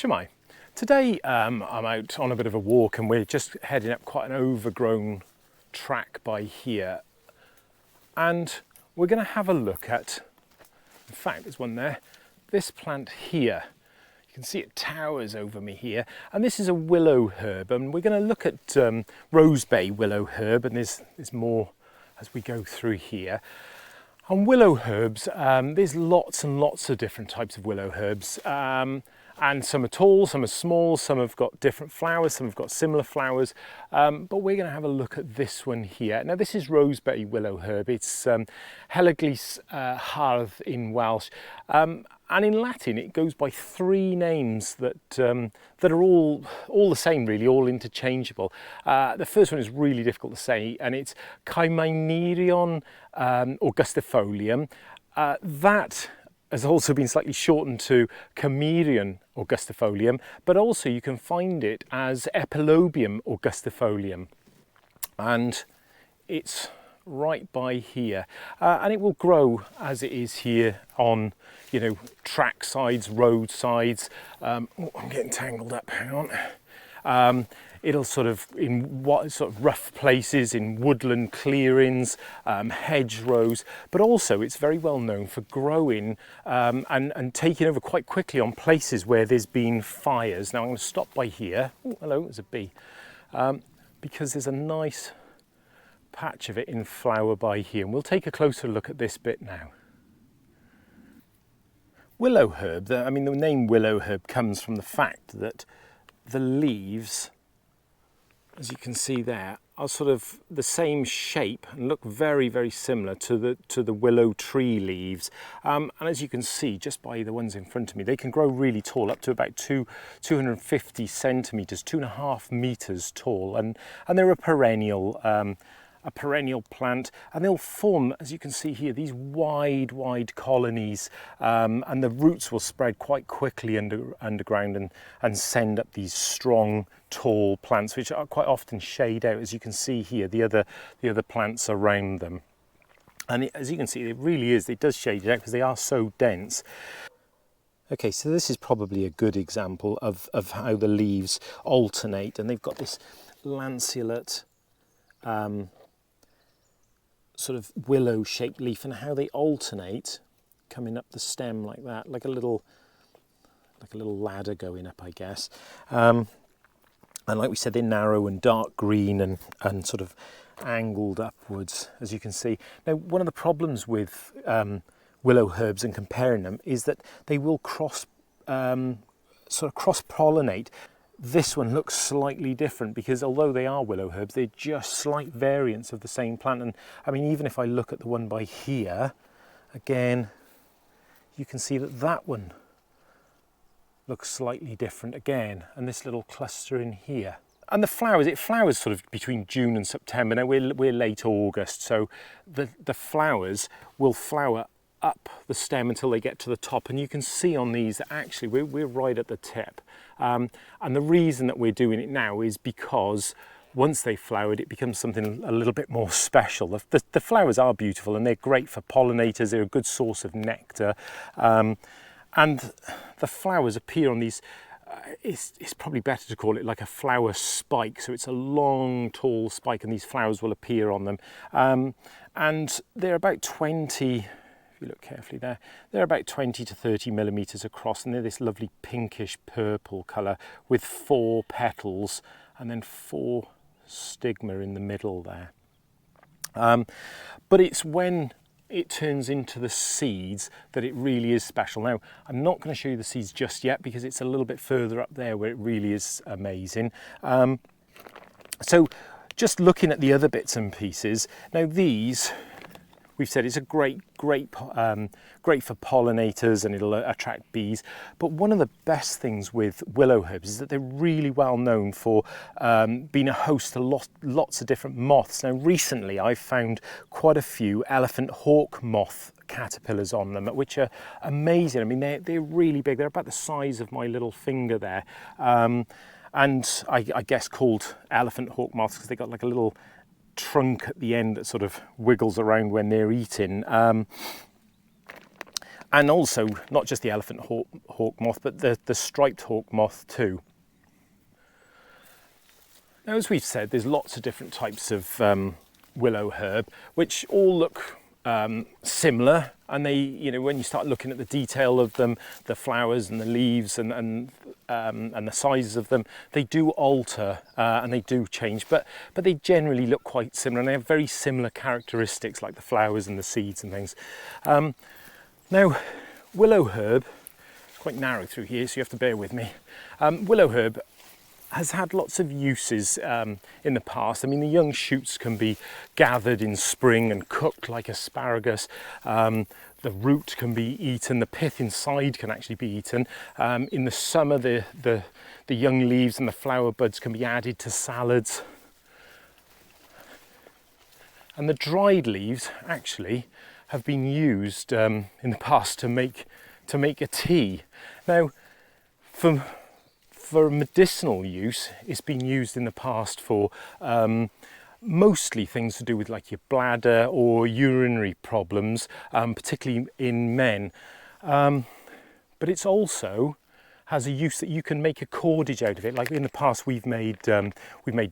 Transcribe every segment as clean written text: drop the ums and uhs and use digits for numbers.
Chamaenerion. Today I'm out on a bit of a walk and we're just heading up quite an overgrown track by here, and we're going to have a look at, in fact there's one there, this plant here. You can see it towers over me here, and this is a willow herb, and we're going to look at Rosebay Willowherb, and there's more as we go through here. On willow herbs, there's lots and lots of different types of willow herbs, and some are tall, some are small, some have got different flowers, some have got similar flowers, but we're going to have a look at this one here. Now this is Rosebay Willowherb. It's Helaglis hardd in Welsh, and in Latin it goes by three names that are all the same, really, all interchangeable. The first one is really difficult to say, and it's Chamaenerion augustifolium. That has also been slightly shortened to Chamerion augustifolium, but also you can find it as Epilobium augustifolium, and it's right by here, and it will grow as it is here on, you know, track sides, road sides. Oh, I'm getting tangled up, hang on. It'll sort of, in what sort of rough places, in woodland clearings, hedgerows, but also it's very well known for growing and taking over quite quickly on places where there's been fires. Now I'm going to stop by here. Oh, hello, there's a bee. Because there's a nice patch of it in flower by here, and we'll take a closer look at this bit now. Willowherb, I mean, the name Willowherb comes from the fact that the leaves, as you can see there, are sort of the same shape and look very, very similar to the willow tree leaves. And as you can see just by the ones in front of me, they can grow really tall, up to about 250 centimetres, 2.5 metres tall, and they're a perennial plant, and they'll form, as you can see here, these wide colonies, and the roots will spread quite quickly underground and send up these strong, tall plants, which are quite often shade out, as you can see here, the other plants around them. And as you can see, it does shade it out because they are so dense. Okay, so this is probably a good example of how the leaves alternate, and they've got this lanceolate sort of willow shaped leaf, and how they alternate coming up the stem like that, like a little ladder going up, I guess. And like we said, they're narrow and dark green and sort of angled upwards, as you can see. Now, one of the problems with willow herbs and comparing them is that they will cross pollinate. This one looks slightly different because although they are willow herbs, they're just slight variants of the same plant. And I mean, even if I look at the one by here, again, you can see that one looks slightly different again, and this little cluster in here. And the flowers, it flowers sort of between June and September. Now we're late August, so the flowers will flower up the stem until they get to the top, and you can see on these that actually we're right at the tip, and the reason that we're doing it now is because once they've flowered it becomes something a little bit more special. The flowers are beautiful and they're great for pollinators, they're a good source of nectar, and the flowers appear on these, it's probably better to call it like a flower spike, so it's a long tall spike and these flowers will appear on them, and they're about 20, you look carefully there, they're about 20 to 30 millimetres across, and they're this lovely pinkish purple colour with 4 petals and then 4 stigma in the middle there. But it's when it turns into the seeds that it really is special. Now, I'm not going to show you the seeds just yet because it's a little bit further up there where it really is amazing. So just looking at the other bits and pieces, now these, we've said it's a great for pollinators and it'll attract bees. But one of the best things with willow herbs is that they're really well known for being a host to lots of different moths. Now recently I've found quite a few elephant hawk moth caterpillars on them, which are amazing. I mean, they're really big. They're about the size of my little finger there. And I guess called elephant hawk moths because they got like a little trunk at the end that sort of wiggles around when they're eating. And also not just the elephant hawk moth, but the striped hawk moth too. Now, as we've said, there's lots of different types of willow herb, which all look similar, and they, you know, when you start looking at the detail of them, the flowers and the leaves and the sizes of them, they do alter and they do change, but they generally look quite similar, and they have very similar characteristics, like the flowers and the seeds and things. Now, willow herb, it's quite narrow through here, so you have to bear with me. Willow herb has had lots of uses in the past. I mean, the young shoots can be gathered in spring and cooked like asparagus. The root can be eaten, the pith inside can actually be eaten. In the summer, the young leaves and the flower buds can be added to salads. And the dried leaves actually have been used in the past to make a tea. Now, for medicinal use, it's been used in the past for mostly things to do with like your bladder or urinary problems, particularly in men. But it's also has a use that you can make a cordage out of it. Like in the past, we've made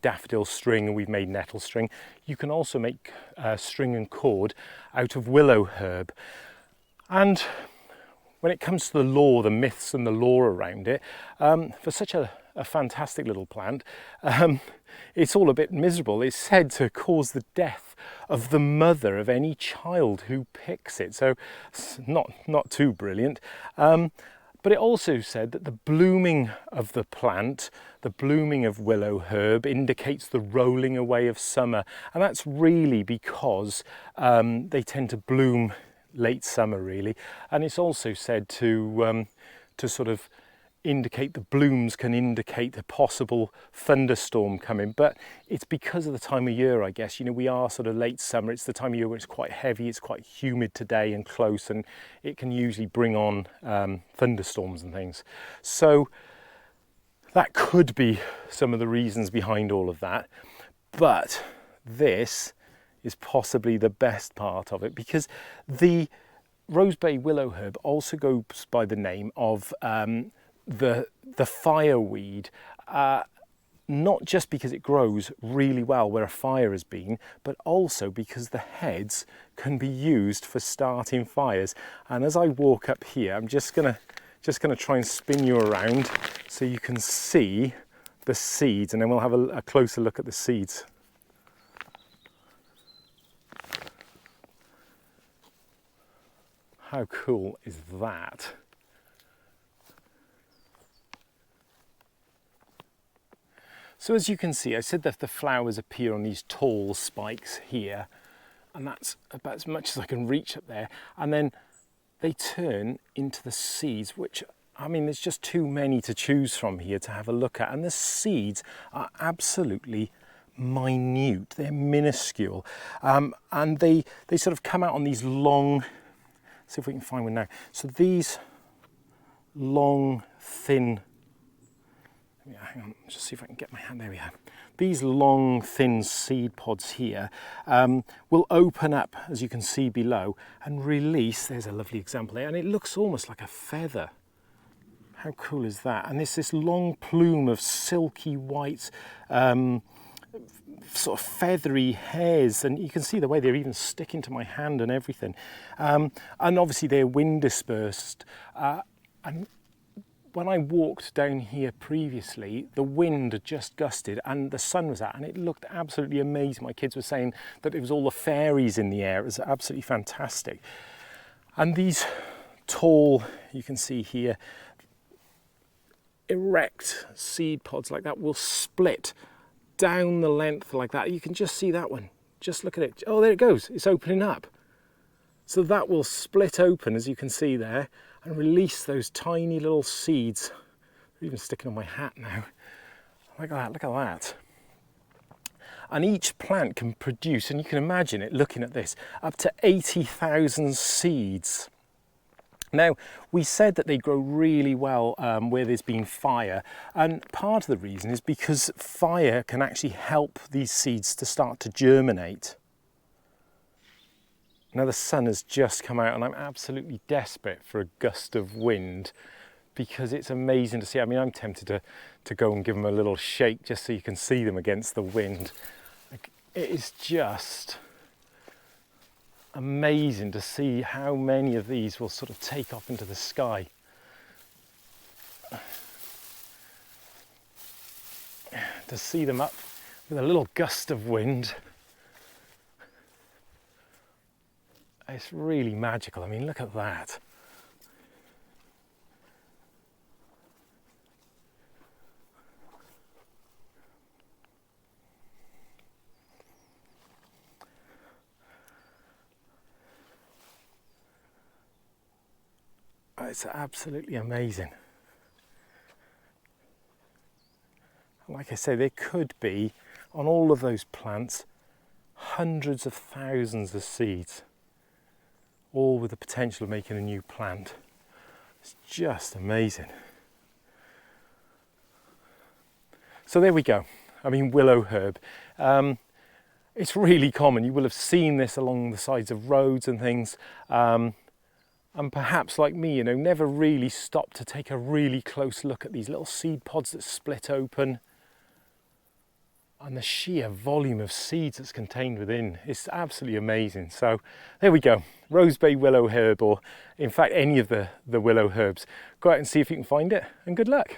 daffodil string and we've made nettle string. You can also make string and cord out of willow herb. And when it comes to the lore, the myths and the lore around it, for such a fantastic little plant, it's all a bit miserable. It's said to cause the death of the mother of any child who picks it. So it's not too brilliant. But it also said that the blooming of the plant, the blooming of willow herb, indicates the rolling away of summer. And that's really because they tend to bloom late summer, really. And it's also said to sort of indicate, the blooms can indicate a possible thunderstorm coming, but it's because of the time of year, I guess. You know, we are sort of late summer. It's the time of year where it's quite heavy, it's quite humid today and close, and it can usually bring on thunderstorms and things. So that could be some of the reasons behind all of that. But this is possibly the best part of it, because the Rosebay Willowherb also goes by the name of the fireweed, not just because it grows really well where a fire has been, but also because the heads can be used for starting fires. And as I walk up here, I'm just gonna try and spin you around so you can see the seeds, and then we'll have a closer look at the seeds. How cool is that? So as you can see, I said that the flowers appear on these tall spikes here, and that's about as much as I can reach up there. And then they turn into the seeds, which, I mean, there's just too many to choose from here to have a look at. And the seeds are absolutely minute, they're minuscule. And they sort of come out on these long, see if we can find one now. So these long, thin, hang on, just see if I can get my hand, there we are. These long, thin seed pods here will open up, as you can see below, and release, there's a lovely example there, and it looks almost like a feather. How cool is that? And there's this long plume of silky white, sort of feathery hairs, and you can see the way they're even sticking to my hand and everything. And obviously they're wind dispersed. And when I walked down here previously, the wind had just gusted and the sun was out, and it looked absolutely amazing. My kids were saying that it was all the fairies in the air. It was absolutely fantastic. And these tall, you can see here, erect seed pods like that will split down the length like that. You can just see that one. Just look at it. Oh, there it goes. It's opening up. So that will split open, as you can see there, and release those tiny little seeds. They're even sticking on my hat now. Look at that, look at that. And each plant can produce, and you can imagine it looking at this, up to 80,000 seeds. Now, we said that they grow really well where there's been fire, and part of the reason is because fire can actually help these seeds to start to germinate. Now the sun has just come out and I'm absolutely desperate for a gust of wind because it's amazing to see. I mean, I'm tempted to go and give them a little shake just so you can see them against the wind. Like, it is just amazing to see how many of these will sort of take off into the sky. To see them up with a little gust of wind, it's really magical. I mean, look at that. It's absolutely amazing. Like I say, there could be, on all of those plants, hundreds of thousands of seeds, all with the potential of making a new plant. It's just amazing. So there we go. I mean, willowherb. It's really common. You will have seen this along the sides of roads and things. And perhaps like me, you know, never really stopped to take a really close look at these little seed pods that split open. And the sheer volume of seeds that's contained within is absolutely amazing. So there we go, Rosebay Willowherb, or in fact any of the willow herbs. Go out and see if you can find it, and good luck.